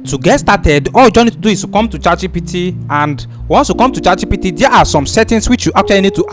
To get started, all you just need to do is to come to ChatGPT, and once you come to ChatGPT, there are some settings which you actually need to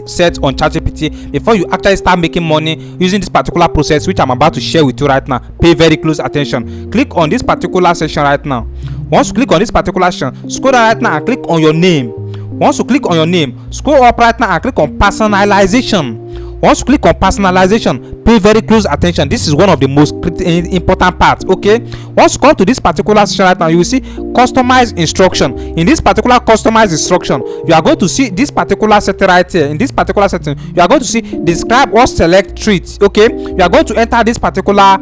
set on ChatGPT before you actually start making money using this particular process which I'm about to share with you right now. Pay very close attention. Click on this particular section right now. Once you click on this particular section, scroll down right now and click on your name. Once you click on your name, scroll up right now and click on personalization. Once you click on personalization, pay very close attention. This is one of the most important parts. Okay, once you come to this particular section right now, you will see customize instruction. In this particular customized instruction, you are going to see this particular setting right here. In this particular setting, you are going to see describe or select treats. Okay, you are going to enter this particular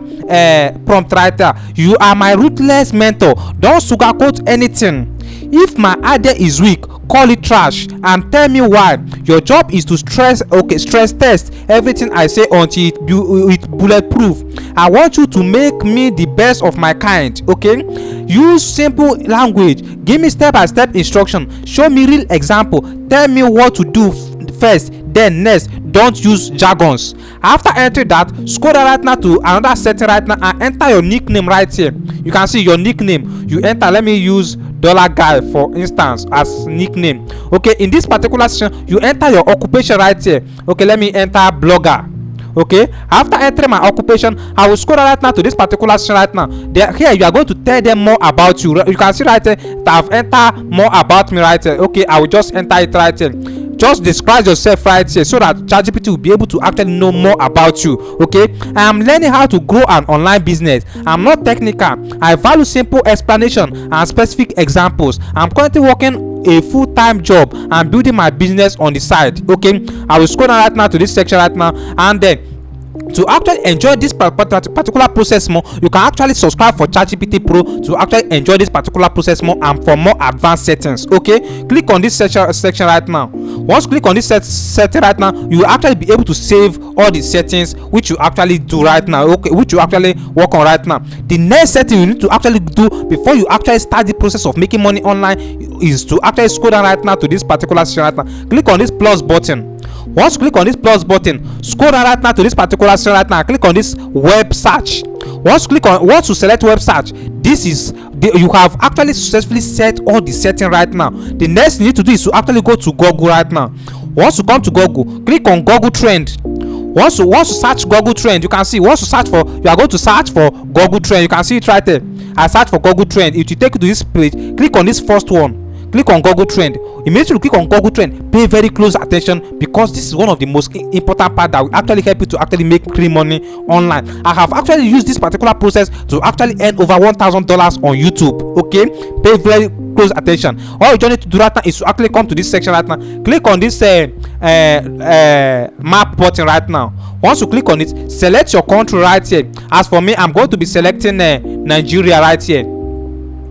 prompt right there. You are my ruthless mentor. Don't sugarcoat anything. If my idea is weak, call it trash and tell me why. Your job is to stress test everything I say until it bulletproof. I want you to make me the best of my kind. Okay, use simple language, give me step-by-step instruction, show me real example, tell me what to do first, then next. Don't use jargons. After entering that, scroll down right now to another setting right now and enter your nickname right here. You can see your nickname. You enter, let me use $guy for instance as nickname. Okay, in this particular section, you enter your occupation right here. Okay, let me enter blogger. Okay, after entering my occupation, I will scroll right now to this particular section right now. Here you are going to tell them more about you. You can see right here that I've entered more about me right here. Okay, I will just enter it right here. Just describe yourself right here so that ChatGPT will be able to actually know more about you. Okay, I am learning how to grow an online business. I'm not technical. I value simple explanation and specific examples. I'm currently working a full-time job and building my business on the side. Okay, I will scroll down right now to this section right now, and then to actually enjoy this particular process more, you can actually subscribe for ChatGPT Pro to actually enjoy this particular process more and for more advanced settings. Okay, click on this section right now. Once you click on this setting right now, you will actually be able to save all the settings which you actually do right now. Okay, which you actually work on right now. The next setting you need to actually do before you actually start the process of making money online is to actually scroll down right now to this particular section right now. Click on this plus button. Once you click on this plus button, scroll down right now to this particular section right now, click on this web search. Once you select web search, you have actually successfully set all the settings right now. The next you need to do is to actually go to Google right now. Once you come to Google, click on Google Trend. Once you search Google Trend, you can see you are going to search for Google Trend. You can see it right there. I search for Google Trend. It will take you to this page. Click on this first one. Click on Google Trend. Immediately you click on Google Trend, pay very close attention because this is one of the most important part that will actually help you to actually make free money online. I have actually used this particular process to actually earn over $1,000 on YouTube. Okay, pay very close attention. All you just need to do right now is to actually come to this section right now. Click on this map button right now. Once you click on it, select your country right here. As for me, I'm going to be selecting Nigeria right here.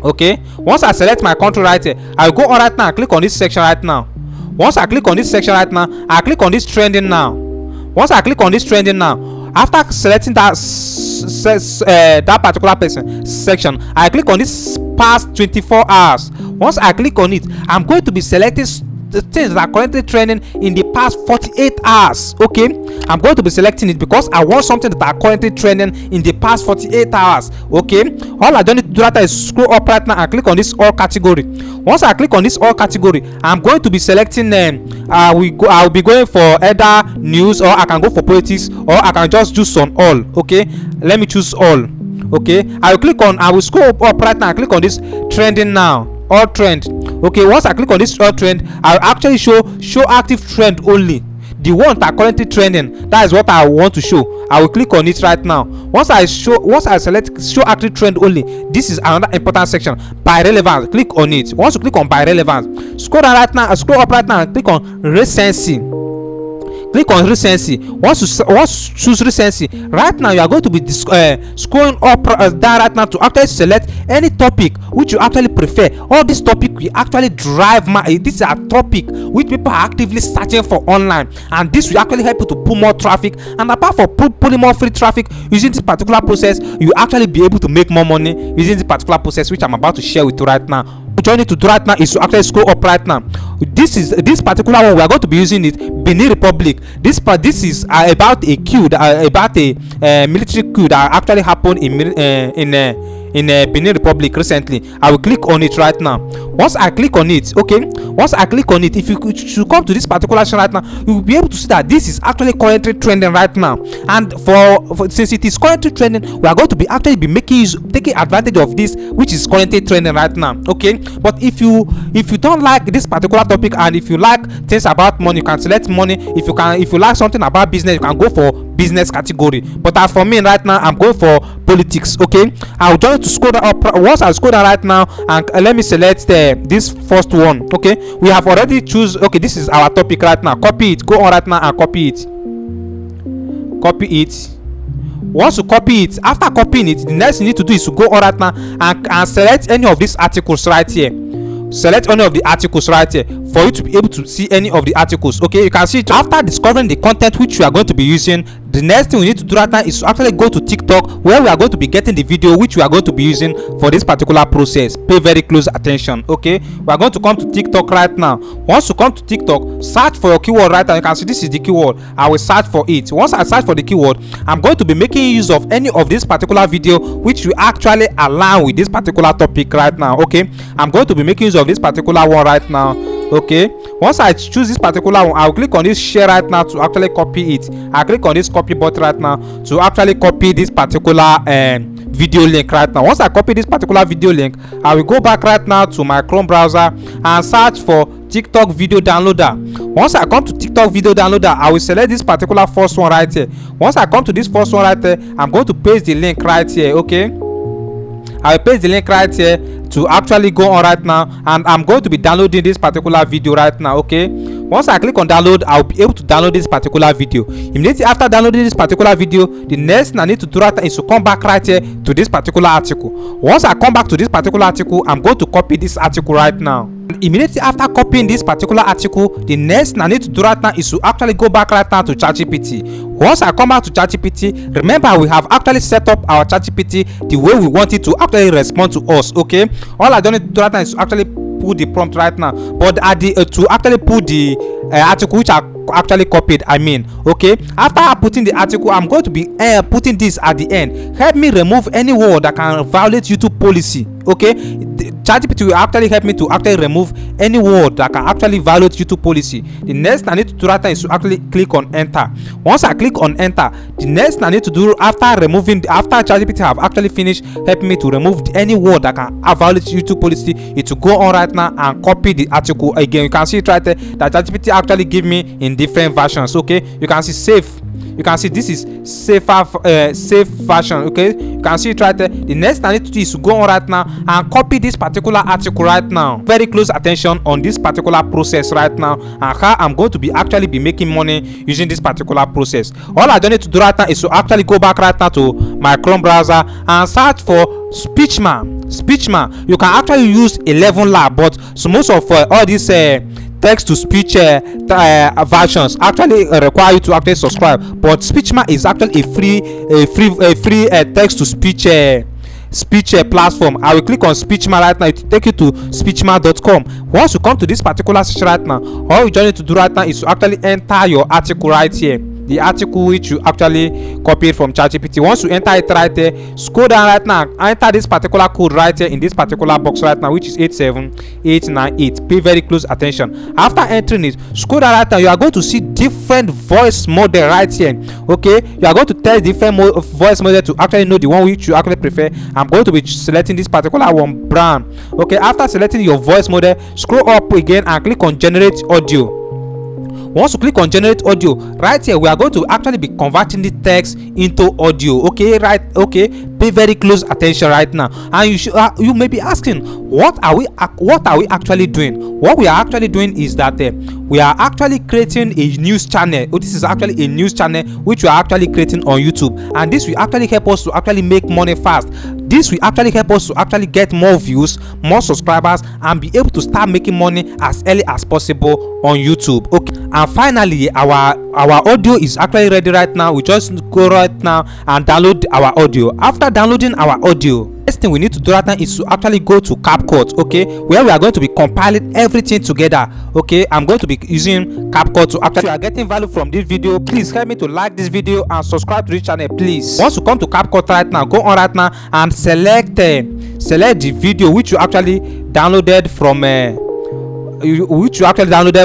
Okay, once I select my country right here, I'll go on right now and click on this section right now. Once I click on this section right now, I click on this trending now. Once I click on this trending now, after selecting that particular person section, I click on this past 24 hours. Once I click on it, I'm going to be selecting the things that are currently trending in the past 48 hours. Okay, I'm going to be selecting it because I want something that are currently trending in the past 48 hours. Okay, all I don't need to do that is scroll up right now and click on this all category. Once I click on this all category, I'm going to be selecting I'll be going for either news, or I can go for politics, or I can just choose on all. Okay, let me choose all. Okay, I will scroll up right now and click on this trending now, all trend. Okay, once I click on this all trend, I'll actually show active trend only, the ones that are currently trending. That is what I want to show. I will click on it right now. Once I select show active trend only, this is another important section, by relevance. Click on it. Once you click on by relevance, scroll up right now and click on recency. Click on recency. Once you choose recency, right now you are going to be scrolling up down right now to actually select any topic which you actually prefer. All this topic will actually drive this is a topic which people are actively searching for online, and this will actually help you to pull more traffic. And apart from pulling more free traffic using this particular process, you actually be able to make more money using this particular process which I'm about to share with you right now. What you need to do right now is to actually scroll up right now. This particular one we are going to be using it, Benin Republic. This is about a coup, about a military coup that actually happened in in Benin Republic recently. I will click on it right now. Once I click on it, okay, once I click on it, if you should come to this particular section right now, you will be able to see that this is actually currently trending right now. And for since it is currently trending, we are going to be actually be taking advantage of this, which is currently trending right now. Okay, but if you don't like this particular topic, and if you like things about money, you can select money. If you like something about business, you can go for business category. But as for me right now, I'm going for politics. Okay, I'll join to scroll up. Once I scroll down right now, and let me select this first one. Okay, we have already choose. Okay, this is our topic right now. Copy it. Go on right now and copy it. Copy it. Once you copy it, after copying it, the next thing you need to do is to go on right now and select any of these articles right here. Select any of the articles right here for you to be able to see any of the articles. Okay, you can see it. After discovering the content which you are going to be using, the next thing we need to do right now is to actually go to TikTok, where we are going to be getting the video which we are going to be using for this particular process. Pay very close attention. Okay, we are going to come to TikTok right now. Once you come to TikTok, search for your keyword right now. You can see this is the keyword. I will search for it. Once I search for the keyword, I'm going to be making use of any of this particular video which will actually align with this particular topic right now. Okay, I'm going to be making use of this particular one right now. Okay, once I choose this particular one, I'll click on this share right now to actually copy it. I click on this copy button right now to actually copy this particular video link right now. Once I copy this particular video link, I will go back right now to my Chrome browser and search for TikTok video downloader. Once I come to TikTok video downloader, I will select this particular first one right here. Once I come to this first one right there, I'm going to paste the link right here. Okay, I will paste the link right here to actually go on right now, and I'm going to be downloading this particular video right now. Okay, once I click on download, I'll be able to download this particular video. Immediately after downloading this particular video, the next thing I need to do right now is to come back right here to this particular article. Once I come back to this particular article, I'm going to copy this article right now. Immediately after copying this particular article, the next thing I need to do right now is to actually go back right now to ChatGPT. Once I come back to ChatGPT, remember we have actually set up our ChatGPT the way we want it to actually respond to us. Okay, all I don't need to do right now is to actually put the prompt right now, but at the to actually put the article which I actually copied. I mean, okay, after putting the article, I'm going to be putting this at the end. Help me remove any word that can violate YouTube policy. Okay, ChatGPT will actually help me to actually remove any word that can actually violate YouTube policy. The next I need to do right now is to actually click on enter. Once I click on enter, the next I need to do after ChatGPT have actually finished helping me to remove any word that can violate YouTube policy, is to go on right now and copy the article again. You can see it right there that ChatGPT actually give me in different versions. Okay, you can see safe. You can see this is safe version. Okay, you can see it right there. The next I need to do is to go on right now and copy this particular article right now. Very close attention on this particular process right now, and how I'm going to be actually be making money using this particular process. All I don't need to do right now is to actually go back right now to my Chrome browser and search for Speechman. You can actually use 11 lab, but so most of all these text to speech versions actually require you to actually subscribe, but Speechman is actually a free text to speech platform. I will click on Speechman right now. It will take you to speechman.com. Once you come to this particular section right now, all you just need to do right now is to actually enter your article right here, the article which you actually copied from ChatGPT. Once you enter it right there, scroll down right now, enter this particular code right here in this particular box right now, which is 87898. Pay very close attention. After entering it, scroll down right now. You are going to see different voice model right here. Okay, you are going to test different voice model to actually know the one which you actually prefer. I'm going to be selecting this particular one, brown. Okay, after selecting your voice model, scroll up again and click on generate audio. Once you click on generate audio right here, we are going to actually be converting the text into audio. Okay, right? Okay, pay very close attention right now. And you may be asking, what are we actually doing? What we are actually doing is that we are actually creating a news channel. This is actually a news channel which we are actually creating on YouTube, and this will actually help us to actually make money fast. This will actually help us to actually get more views, more subscribers, and be able to start making money as early as possible on YouTube. Okay, and finally our audio is actually ready right now. We just go right now and download our audio. After downloading our audio, Next thing we need to do right now is to actually go to CapCut, okay, where we are going to be compiling everything together. Okay, I'm going to be using CapCut to actually. If you are getting value from this video, please help me to like this video and subscribe to this channel, please. Once you come to CapCut right now, go on right now and select the video which you actually downloaded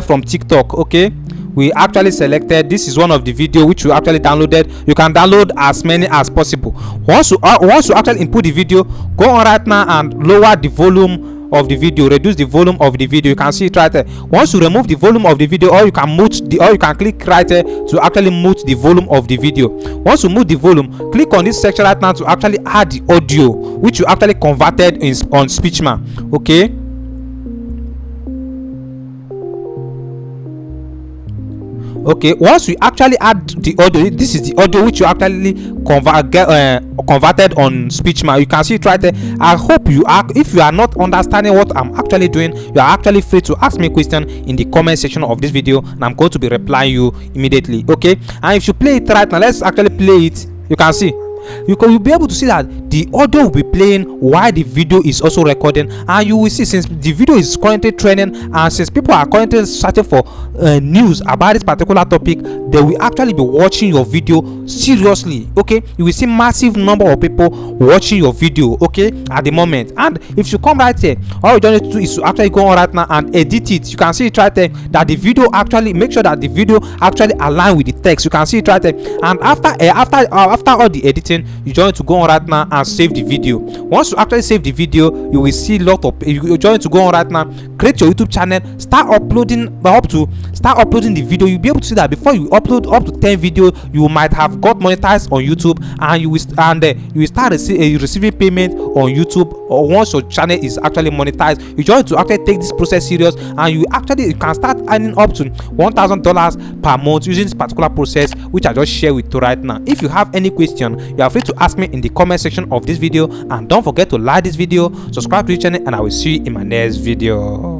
from TikTok. Okay, we actually selected, this is one of the video which you actually downloaded. You can download as many as possible. Once you actually input the video, go on right now and lower the volume of the video, reduce the volume of the video. You can see it right there. Once you remove the volume of the video, or you can click right there to actually mute the volume of the video. Once you mute the volume, click on this section right now to actually add the audio which you actually converted on Speechman. Okay, once we actually add the audio, this is the audio which you actually converted on Speechman. You can see it right there. I hope if you are not understanding what I'm actually doing, you are actually free to ask me a question in the comment section of this video, and I'm going to be replying you immediately. Okay, and if you play it right now, let's actually play it. You can see, you'll be able to see that the audio will be playing while the video is also recording, and you will see, since the video is currently trending and since people are currently searching for news about this particular topic, they will actually be watching your video seriously. Okay, you will see massive number of people watching your video, okay, at the moment. And if you come right here, all you don't need to do is to actually go on right now and edit it. You can see it right there that the video actually, make sure that the video actually align with the text. You can see it right there. And after all the editing, you just need to go on right now and save the video. Once you actually save the video, you will see lot of, you just need to go on right now, create your YouTube channel, start uploading the video. You'll be able to see that before you upload up to 10 videos, you might have got monetized on YouTube, and you will start receiving payment on YouTube. Or once your channel is actually monetized, you just need to actually take this process serious, and you can start earning up to $1,000 per month using this particular process which I just shared with you right now. If you have any question, you are free to ask me in the comment section of this video, and don't forget to like this video, subscribe to the channel, and I will see you in my next video.